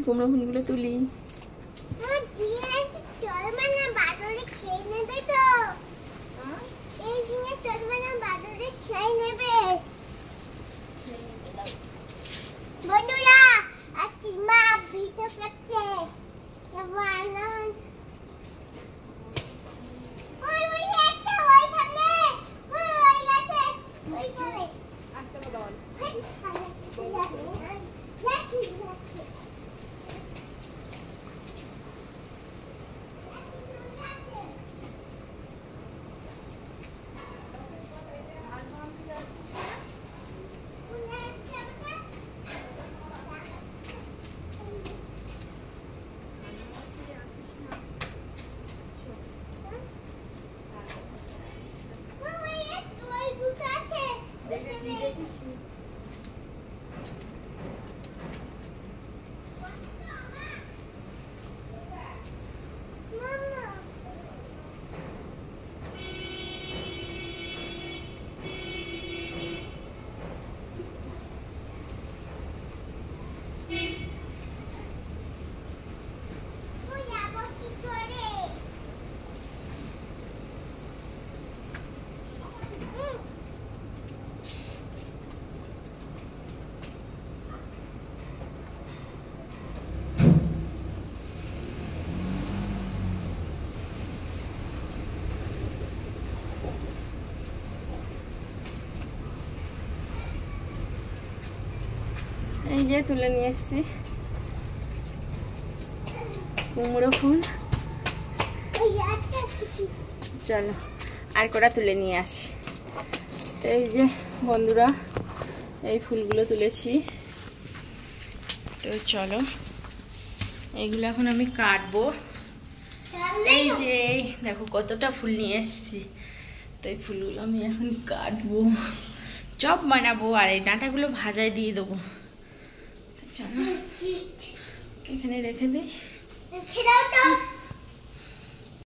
কুমড়ো ফুলগুলো তুলি। এই যে তুলে নিয়ে এসেছি কুমড়ো ফুল। চলো আর কটা তুলে নিয়ে আসি। এই যে বন্ধুরা এই ফুলগুলো তুলেছি, তো চলো এইগুলো এখন আমি কাটবো। এই যে দেখো কতটা ফুল নিয়ে এসেছি, তো এই ফুলগুলো আমি এখন কাটবো, চপ বানাবো আর এই ডাঁটাগুলো ভাজায় দিয়ে দেবো। চলো এখানে রেখে দিই।